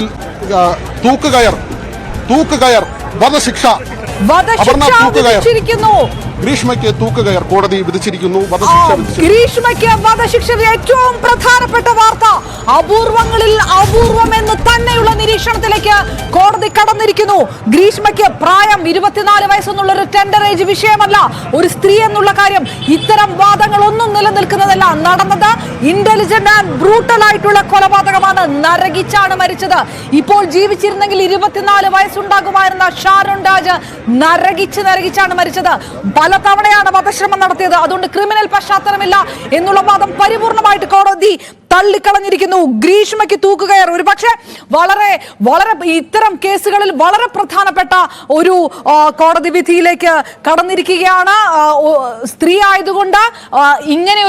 കൂടുതൽ തൂക്കുകയർ വധശിക്ഷ ഗ്രീഷ്മയ്ക്ക് തൂക്കുകയർ കോടതി വിധിച്ചിരിക്കുന്നു. ഗ്രീഷ്മയ്ക്ക് വധശിക്ഷ. ഏറ്റവും പ്രധാനപ്പെട്ട വാർത്ത, അപൂർവങ്ങളിൽ അപൂർവം എന്ന് തന്നെയുള്ള നിരീക്ഷണത്തിലേക്ക് കോടതി കടന്നിരിക്കുന്നു. ഗ്രീഷ്മയ്ക്ക് പ്രായം 24 വയസ്സെന്നുള്ള ഒരു ടെൻഡർ ഏജ് വിഷയമല്ല, ഒരു സ്ത്രീ എന്നുള്ള കാര്യം. ഇത്തരം വാദങ്ങളൊന്നും നിലനിൽക്കുന്നതല്ല. നടന്നത് ഇന്റലിജന്റ് ആൻഡ് ബ്രൂട്ടൽ ആയിട്ടുള്ള കൊലപാതകമാണ്. നരകിച്ചാണ് മരിച്ചത്. ഇപ്പോൾ ജീവിച്ചിരുന്നെങ്കിൽ 24 വയസ്സുണ്ടാകുമായിരുന്ന ഷാരോൺ രാജ് നരകിച്ചാണ് മരിച്ചത്. പലതവണയാണ് വധശ്രമം നടത്തിയത്. അതുകൊണ്ട് ക്രിമിനൽ പശ്ചാത്തലമില്ല എന്നുള്ള വാദം പരിപൂർണമായിട്ട് കോടതി തള്ളിക്കളഞ്ഞിരിക്കുന്നു. ഗ്രീഷ്മയ്ക്ക് തൂക്കുകയർ ഒരുപക്ഷെ വളരെ വളരെ ഇത്തരം കേസുകളിൽ വളരെ പ്രധാനപ്പെട്ട ഒരു കോടതി വിധിയിലേക്ക് കടന്നിരിക്കുകയാണ്. സ്ത്രീ ആയതുകൊണ്ട് ഇങ്ങനെ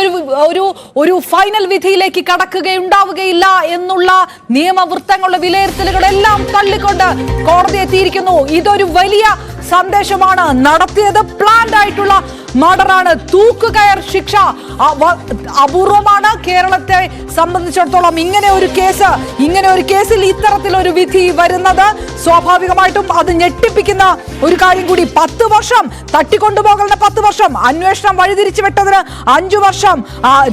ഒരു ഫൈനൽ വിധിയിലേക്ക് കടക്കുകയുണ്ടാവുകയില്ല എന്നുള്ള നിയമവൃത്തങ്ങളുടെ വിലയിരുത്തലുകളെല്ലാം തള്ളിക്കൊണ്ട് കോടതി എത്തിയിരിക്കുന്നു. ഇതൊരു വലിയ സന്ദേശമാണ്. നടത്തിയത് പ്ലാൻഡ് ആയിട്ടുള്ള മർഡറാണ്. തൂക്കുകയർ ശിക്ഷ അപൂർവമാണ്. കേരളത്തെ സംബന്ധിച്ചിടത്തോളം ഇങ്ങനെ ഒരു കേസിൽ ഇത്തരത്തിലൊരു വിധി വരുന്നത് സ്വാഭാവികമായിട്ടും അത് ഞെട്ടിപ്പിക്കുന്ന ഒരു കാര്യം കൂടി. 10 വർഷം തട്ടിക്കൊണ്ടുപോകലിന് 10 വർഷം, അന്വേഷണം വഴിതിരിച്ചു വിട്ടതിന് 5 വർഷം,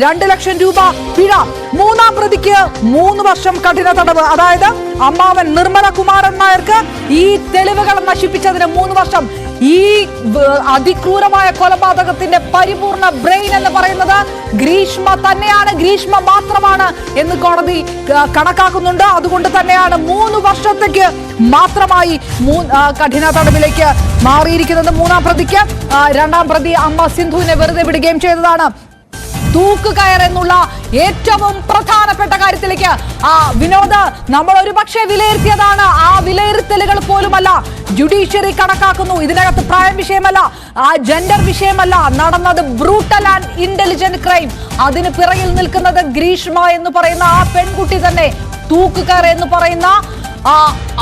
2 ലക്ഷം രൂപ പിഴ. മൂന്നാം പ്രതിക്ക് 3 വർഷം കഠിന തടവ്. അതായത് അമ്മാവൻ നിർമ്മല കുമാരൻ നായർക്ക് ഈ തെളിവുകൾ നശിപ്പിച്ചതിന് 3 വർഷം. ഈ അതിക്രൂരമായ കൊലപാതകത്തിന്റെ പരിപൂർണ ബ്രെയിൻ എന്ന് പറയുന്നത് ഗ്രീഷ്മ തന്നെയാണ്, ഗ്രീഷ്മ മാത്രമാണ് എന്ന് കോടതി കണക്കാക്കുന്നുണ്ട്. അതുകൊണ്ട് തന്നെയാണ് 3 വർഷത്തേക്ക് മാത്രമായി കഠിന തടവിലേക്ക് മാറിയിരിക്കുന്നത്. മൂന്നാം പ്രതിക്ക്. രണ്ടാം പ്രതി അമ്മ സിന്ധുവിനെ വെറുതെ വിടുകയും ചെയ്തതാണ്. തൂക്കുകയർ എന്നുള്ള ഏറ്റവും പ്രധാനപ്പെട്ട കാര്യത്തിലേക്ക് വിനോദ്, നമ്മൾ ഒരുപക്ഷെ വിലയിരുത്തിയതാണ്. ആ വിലയിരുത്തലുകൾ പോലുമല്ല ജുഡീഷ്യറി കണക്കാക്കുന്നു. ഇതിനകത്ത് പ്രായം വിഷയമല്ല, ജെൻഡർ വിഷയമല്ല. നടന്നത് ബ്രൂട്ടൽ ആൻഡ് ഇന്റലിജന്റ് ക്രൈം. അതിന് പിറകിൽ നിൽക്കുന്നത് ഗ്രീഷ്മ എന്ന് പറയുന്ന ആ പെൺകുട്ടി തന്നെ. തൂക്കുകയർ എന്ന് പറയുന്ന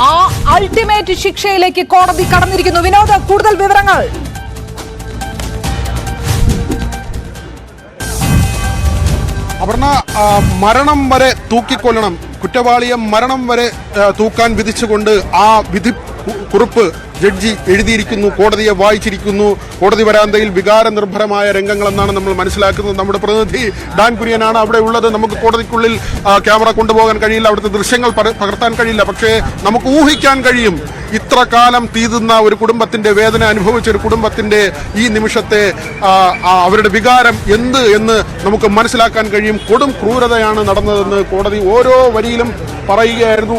ആ അൾട്ടിമേറ്റ് ശിക്ഷയിലേക്ക് കോടതി കടന്നിരിക്കുന്നു. വിനോദ്, കൂടുതൽ വിവരങ്ങൾ. അപർണ, മരണം വരെ തൂക്കിക്കൊല്ലണം, കുറ്റവാളിയെ മരണം വരെ തൂക്കാൻ വിധിച്ചുകൊണ്ട് ആ വിധി കുറിപ്പ് ജഡ്ജി എഴുതിയിരിക്കുന്നു. കോടതിയെ വായിച്ചിരിക്കുന്നു. കോടതി വരാന്തയിൽ വികാരനിർഭരമായ രംഗങ്ങളെന്നാണ് നമ്മൾ മനസ്സിലാക്കുന്നത്. നമ്മുടെ പ്രതിനിധി ഡാൻ കുര്യനാണ് അവിടെ ഉള്ളത്. നമുക്ക് കോടതിക്കുള്ളിൽ ക്യാമറ കൊണ്ടുപോകാൻ കഴിയില്ല, അവിടുത്തെ ദൃശ്യങ്ങൾ പകർത്താൻ കഴിയില്ല. പക്ഷേ നമുക്ക് ഊഹിക്കാൻ കഴിയും ഇത്ര കാലം തീതുന്ന ഒരു കുടുംബത്തിന്റെ വേദന അനുഭവിച്ച ഒരു കുടുംബത്തിന്റെ ഈ നിമിഷത്തെ അവരുടെ വികാരം എന്ന് നമുക്ക് മനസ്സിലാക്കാൻ കഴിയും. കൊടും ക്രൂരതയാണ് നടന്നതെന്ന് കോടതി ഓരോ വരിയിലും പറയുകയായിരുന്നു.